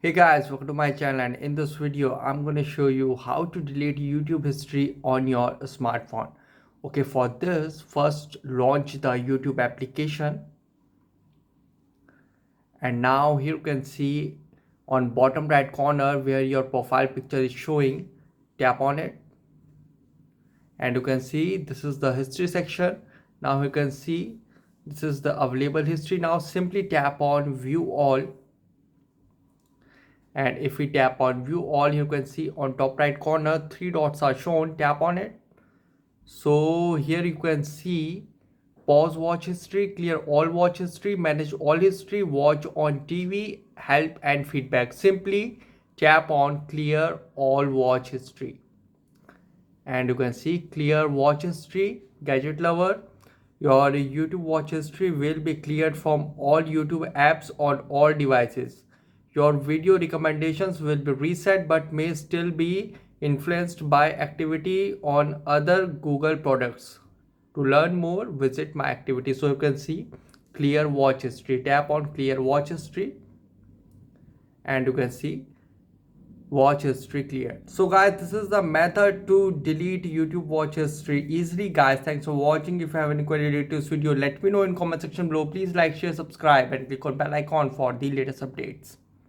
Hey guys, welcome to my channel, and in this video I'm going to show you how to delete YouTube history on your smartphone. Okay, for this first launch the YouTube application, and now here you can see on bottom right corner where your profile picture is showing. Tap on it and you can see this is the history section. Now you can see this is the available history. Now simply tap on view all, and if we tap on view all, you can see on top right corner three dots are shown. Tap on it. So here you can see pause watch history, clear all watch history, manage all history, watch on TV, help and feedback. Simply tap on clear all watch history and you can see clear watch history. Gadget lover, your YouTube watch history will be cleared from all YouTube apps on all devices. Your video recommendations will be reset but may still be influenced by activity on other Google products. To learn more, visit my activity. So you can see clear watch history. Tap on clear watch history and you can see watch history cleared. So guys, this is the method to delete YouTube watch history easily. Guys, thanks for watching. If you have any query related to this video, let me know in comment section below. Please like, share, subscribe and click on bell icon for the latest updates.